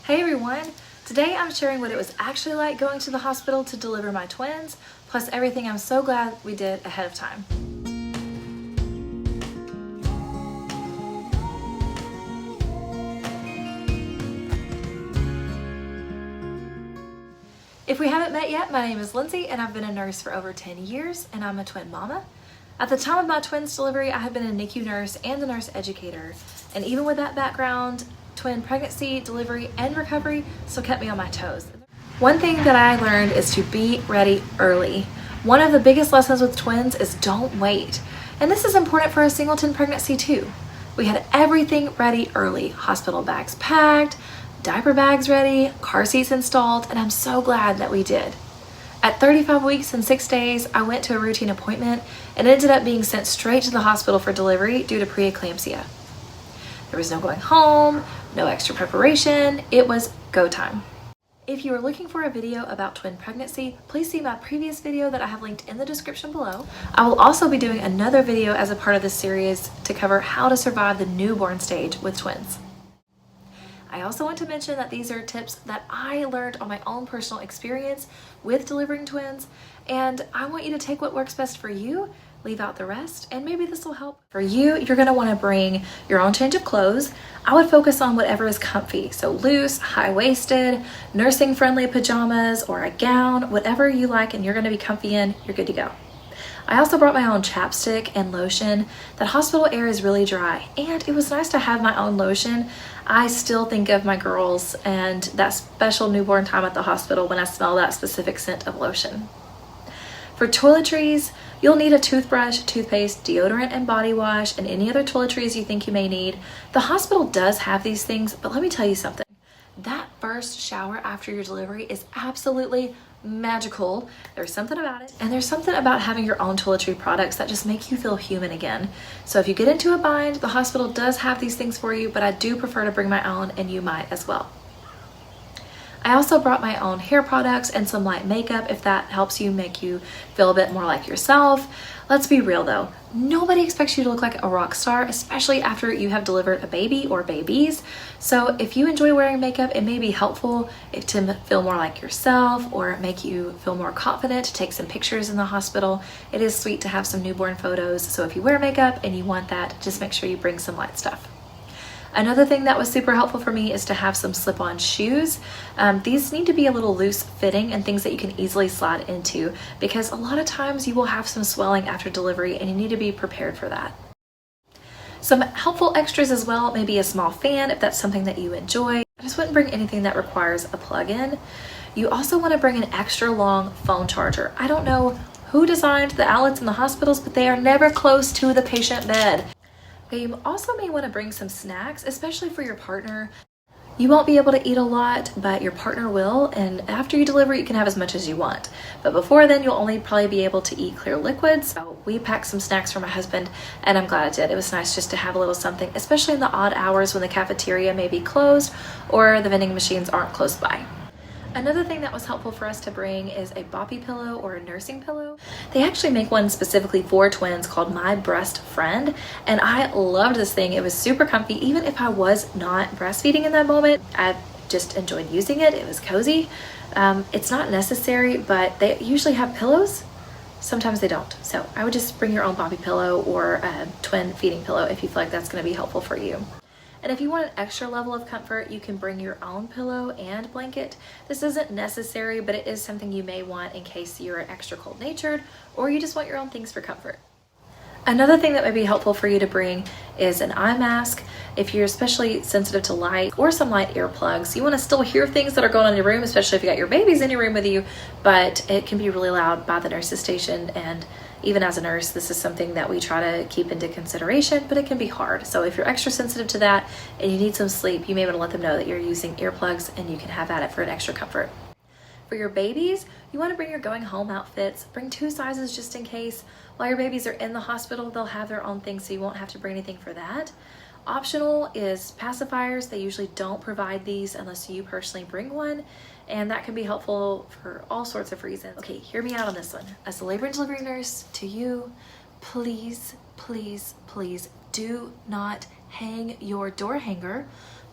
Hey everyone! Today I'm sharing what it was actually like going to the hospital to deliver my twins, plus everything I'm so glad we did ahead of time. If we haven't met yet, my name is Lindsay and I've been a nurse for over 10 years and I'm a twin mama. At the time of my twins' delivery, I had been a NICU nurse and a nurse educator, and even with that background, twin pregnancy, delivery, and recovery still kept me on my toes. One thing that I learned is to be ready early. One of the biggest lessons with twins is don't wait. And this is important for a singleton pregnancy too. We had everything ready early. Hospital bags packed, diaper bags ready, car seats installed, and I'm so glad that we did. At 35 weeks and 6 days, I went to a routine appointment and ended up being sent straight to the hospital for delivery due to preeclampsia. There was no going home, no extra preparation. It was go time. If you are looking for a video about twin pregnancy, please see my previous video that I have linked in the description below. I will also be doing another video as a part of this series to cover how to survive the newborn stage with twins. I also want to mention that these are tips that I learned on my own personal experience with delivering twins, and I want you to take what works best for you, leave out the rest, and maybe this will help. For you, you're gonna wanna bring your own change of clothes. I would focus on whatever is comfy, so loose, high-waisted, nursing-friendly pajamas, or a gown, whatever you like and you're gonna be comfy in, you're good to go. I also brought my own chapstick and lotion. That hospital air is really dry, and it was nice to have my own lotion. I still think of my girls and that special newborn time at the hospital when I smell that specific scent of lotion. For toiletries, you'll need a toothbrush, toothpaste, deodorant, and body wash, and any other toiletries you think you may need. The hospital does have these things, but let me tell you something. That first shower after your delivery is absolutely magical. There's something about it, and there's something about having your own toiletry products that just make you feel human again. So if you get into a bind, the hospital does have these things for you, but I do prefer to bring my own, and you might as well. I also brought my own hair products and some light makeup if that helps you make you feel a bit more like yourself. Let's be real though, nobody expects you to look like a rock star, especially after you have delivered a baby or babies. So if you enjoy wearing makeup, it may be helpful to feel more like yourself or make you feel more confident to take some pictures in the hospital. It is sweet to have some newborn photos, so if you wear makeup and you want that, just make sure you bring some light stuff. Another thing that was super helpful for me is to have some slip-on shoes. These need to be a little loose fitting and things that you can easily slide into, because a lot of times you will have some swelling after delivery and you need to be prepared for that. Some helpful extras as well, maybe a small fan if that's something that you enjoy. I just wouldn't bring anything that requires a plug-in. You also want to bring an extra long phone charger. I don't know who designed the outlets in the hospitals, but they are never close to the patient bed. Okay, you also may want to bring some snacks, especially for your partner. You won't be able to eat a lot, but your partner will, and after you deliver, you can have as much as you want. But before then, you'll only probably be able to eat clear liquids. So we packed some snacks for my husband, and I'm glad I did. It was nice just to have a little something, especially in the odd hours when the cafeteria may be closed or the vending machines aren't close by. Another thing that was helpful for us to bring is a boppy pillow or a nursing pillow. They actually make one specifically for twins called My Breast Friend, and I loved this thing. It was super comfy. Even if I was not breastfeeding in that moment, I just enjoyed using it. It was cozy. It's not necessary, but they usually have pillows. Sometimes they don't. So I would just bring your own boppy pillow or a twin feeding pillow if you feel like that's going to be helpful for you. And if you want an extra level of comfort, you can bring your own pillow and blanket. This isn't necessary, but it is something you may want in case you're extra cold-natured or you just want your own things for comfort. Another thing that may be helpful for you to bring is an eye mask. If you're especially sensitive to light, or some light earplugs. You want to still hear things that are going on in your room, especially if you got your babies in your room with you, but it can be really loud by the nurse's station, and even as a nurse, this is something that we try to keep into consideration, but it can be hard. So if you're extra sensitive to that and you need some sleep, you may want to let them know that you're using earplugs and you can have at it for an extra comfort. For your babies, you want to bring your going home outfits. Bring 2 sizes just in case. While your babies are in the hospital, they'll have their own things, so you won't have to bring anything for that. Optional is pacifiers. They usually don't provide these unless you personally bring one, and that can be helpful for all sorts of reasons. Okay, hear me out on this one. As a labor and delivery nurse, to you, please, please, please do not hang your door hanger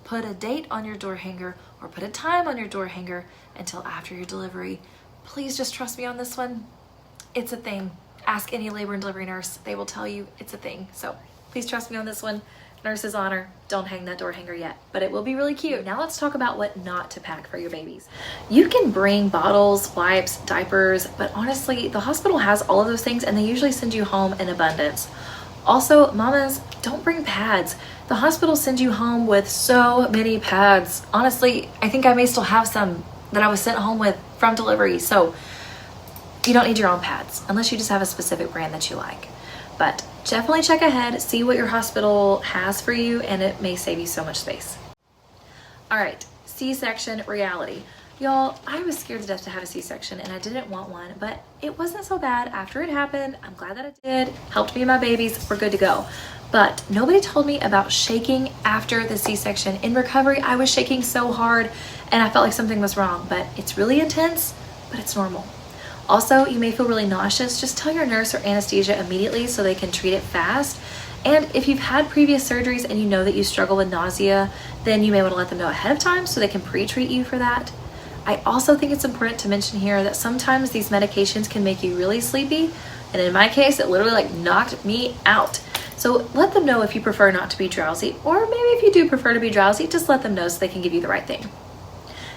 put a date on your door hanger or put a time on your door hanger until after your delivery. Please just trust me on this one. It's a thing. Ask any labor and delivery nurse. They will tell you it's a thing. So please trust me on this one. Nurse's honor, don't hang that door hanger yet, but it will be really cute. Now let's talk about what not to pack for your babies. You can bring bottles, wipes, diapers, but honestly, the hospital has all of those things and they usually send you home in abundance. Also, mamas, don't bring pads. The hospital sends you home with so many pads. Honestly, I think I may still have some that I was sent home with from delivery. So you don't need your own pads unless you just have a specific brand that you like. But definitely check ahead, see what your hospital has for you, and it may save you so much space. All right, C-section reality. Y'all, I was scared to death to have a C-section and I didn't want one, but it wasn't so bad after it happened. I'm glad that it did. Helped me and my babies. We're good to go. But nobody told me about shaking after the C-section. In recovery, I was shaking so hard and I felt like something was wrong, but it's really intense, but it's normal. Also, you may feel really nauseous. Just tell your nurse or anesthesia immediately so they can treat it fast. And if you've had previous surgeries and you know that you struggle with nausea, then you may want to let them know ahead of time so they can pre-treat you for that. I also think it's important to mention here that sometimes these medications can make you really sleepy. And in my case, it literally like knocked me out. So let them know if you prefer not to be drowsy, or maybe if you do prefer to be drowsy, just let them know so they can give you the right thing.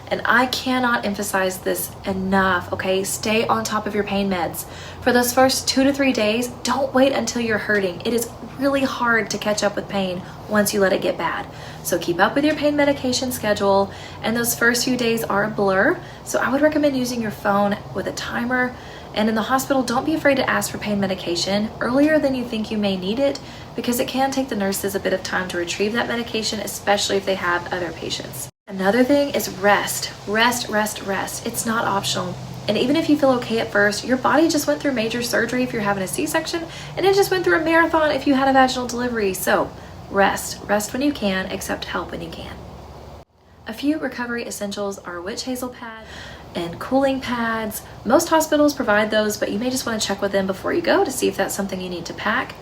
And I cannot emphasize this enough, okay? Stay on top of your pain meds. For those first 2 to 3 days, don't wait until you're hurting. It is really hard to catch up with pain once you let it get bad. So keep up with your pain medication schedule, and those first few days are a blur. So I would recommend using your phone with a timer. And in the hospital, don't be afraid to ask for pain medication earlier than you think you may need it, because it can take the nurses a bit of time to retrieve that medication, especially if they have other patients. Another thing is rest. Rest, rest, rest. It's not optional. And even if you feel okay at first, your body just went through major surgery if you're having a C-section, and it just went through a marathon if you had a vaginal delivery. So rest. Rest when you can, accept help when you can. A few recovery essentials are witch hazel pad and cooling pads. Most hospitals provide those, but you may just want to check with them before you go to see if that's something you need to pack.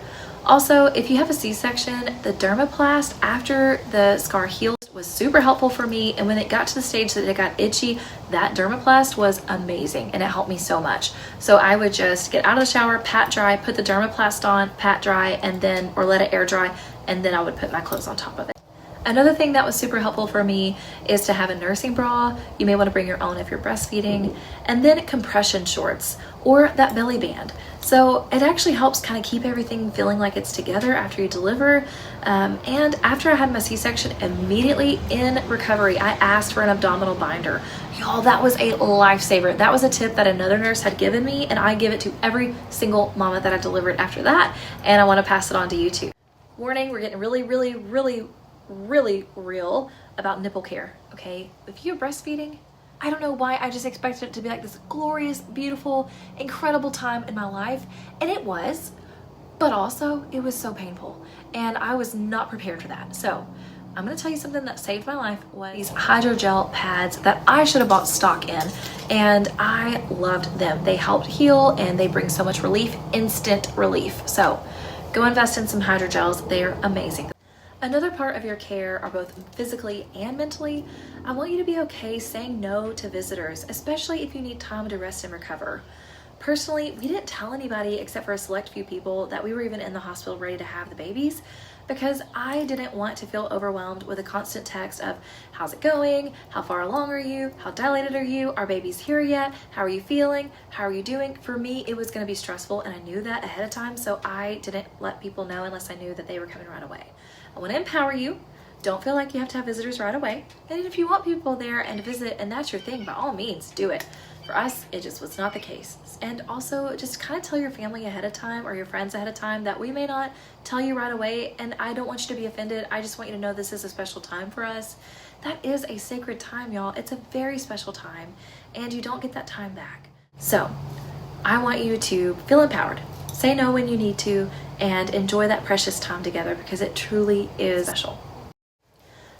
Also, if you have a C-section, the dermaplast after the scar healed was super helpful for me, and when it got to the stage that it got itchy, that dermaplast was amazing and it helped me so much. So I would just get out of the shower, pat dry, put the dermaplast on, pat dry, and then, or let it air dry, and then I would put my clothes on top of it. Another thing that was super helpful for me is to have a nursing bra. You may want to bring your own if you're breastfeeding, and then compression shorts or that belly band. So it actually helps kind of keep everything feeling like it's together after you deliver. And after I had my C-section, immediately in recovery, I asked for an abdominal binder. Y'all, that was a lifesaver. That was a tip that another nurse had given me, and I give it to every single mama that I delivered after that, and I want to pass it on to you too. Warning, we're getting really real about nipple care, okay? If you're breastfeeding, I don't know why I just expected it to be like this glorious, beautiful, incredible time in my life, and it was, but also it was so painful, and I was not prepared for that. So I'm gonna tell you something that saved my life was these hydrogel pads that I should have bought stock in, and I loved them. They helped heal and they bring so much relief, instant relief. So go invest in some hydrogels, they're amazing. Another part of your care are both physically and mentally. I want you to be okay saying no to visitors, especially if you need time to rest and recover. Personally, we didn't tell anybody except for a select few people that we were even in the hospital ready to have the babies, because I didn't want to feel overwhelmed with a constant text of how's it going, how far along are you, how dilated are you, are babies here yet, how are you feeling, how are you doing. For me, it was going to be stressful, and I knew that ahead of time, so I didn't let people know unless I knew that they were coming right away. I want to empower you. Don't feel like you have to have visitors right away. And if you want people there and to visit and that's your thing, by all means, do it. For us, it just was not the case. And also just kind of tell your family ahead of time or your friends ahead of time that we may not tell you right away, and I don't want you to be offended. I just want you to know this is a special time for us. That is a sacred time, y'all. It's a very special time, and you don't get that time back. So I want you to feel empowered. Say no when you need to, and enjoy that precious time together, because it truly is special.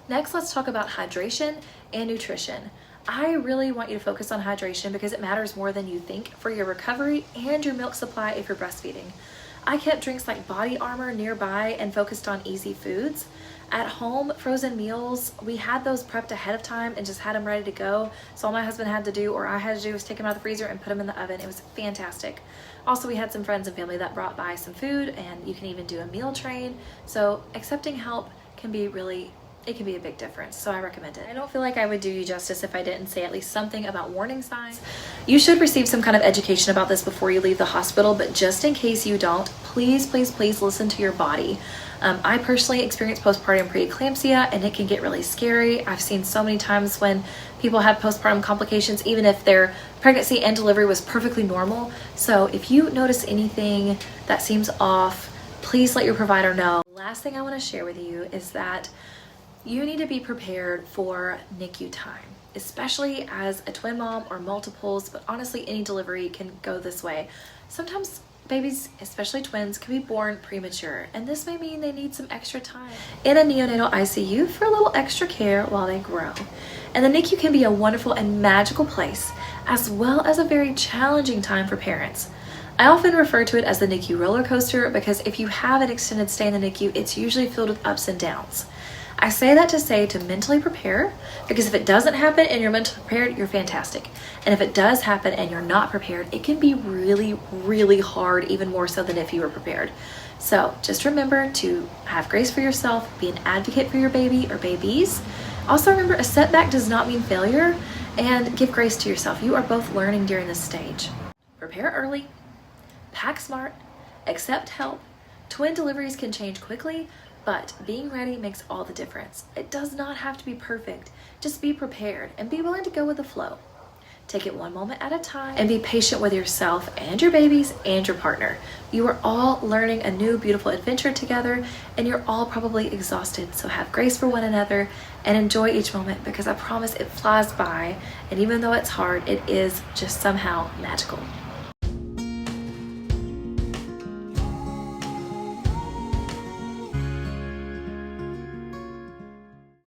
Next, let's talk about hydration and nutrition. I really want you to focus on hydration because it matters more than you think for your recovery and your milk supply if you're breastfeeding. I kept drinks like Body Armor nearby and focused on easy foods. At home, frozen meals, we had those prepped ahead of time and just had them ready to go. So all my husband had to do, or I had to do, was take them out of the freezer and put them in the oven. It was fantastic. Also, we had some friends and family that brought by some food, and you can even do a meal train. So accepting help can be it can be a big difference, so I recommend it. I don't feel like I would do you justice if I didn't say at least something about warning signs. You should receive some kind of education about this before you leave the hospital, but just in case you don't, please, please, please listen to your body. I personally experienced postpartum preeclampsia, and it can get really scary. I've seen so many times when people have postpartum complications, even if their pregnancy and delivery was perfectly normal. So if you notice anything that seems off, please let your provider know. Last thing I want to share with you is that you need to be prepared for NICU time, especially as a twin mom or multiples, but honestly, any delivery can go this way. Sometimes babies, especially twins, can be born premature, and this may mean they need some extra time in a neonatal ICU for a little extra care while they grow. And the NICU can be a wonderful and magical place, as well as a very challenging time for parents. I often refer to it as the NICU roller coaster because if you have an extended stay in the NICU, it's usually filled with ups and downs. I say that to say to mentally prepare, because if it doesn't happen and you're mentally prepared, you're fantastic. And if it does happen and you're not prepared, it can be really, really hard, even more so than if you were prepared. So just remember to have grace for yourself, be an advocate for your baby or babies. Also remember, a setback does not mean failure, and give grace to yourself. You are both learning during this stage. Prepare early, pack smart, accept help. Twin deliveries can change quickly, but being ready makes all the difference. It does not have to be perfect. Just be prepared and be willing to go with the flow. Take it one moment at a time and be patient with yourself and your babies and your partner. You are all learning a new beautiful adventure together, and you're all probably exhausted. So have grace for one another and enjoy each moment, because I promise it flies by, and even though it's hard, it is just somehow magical.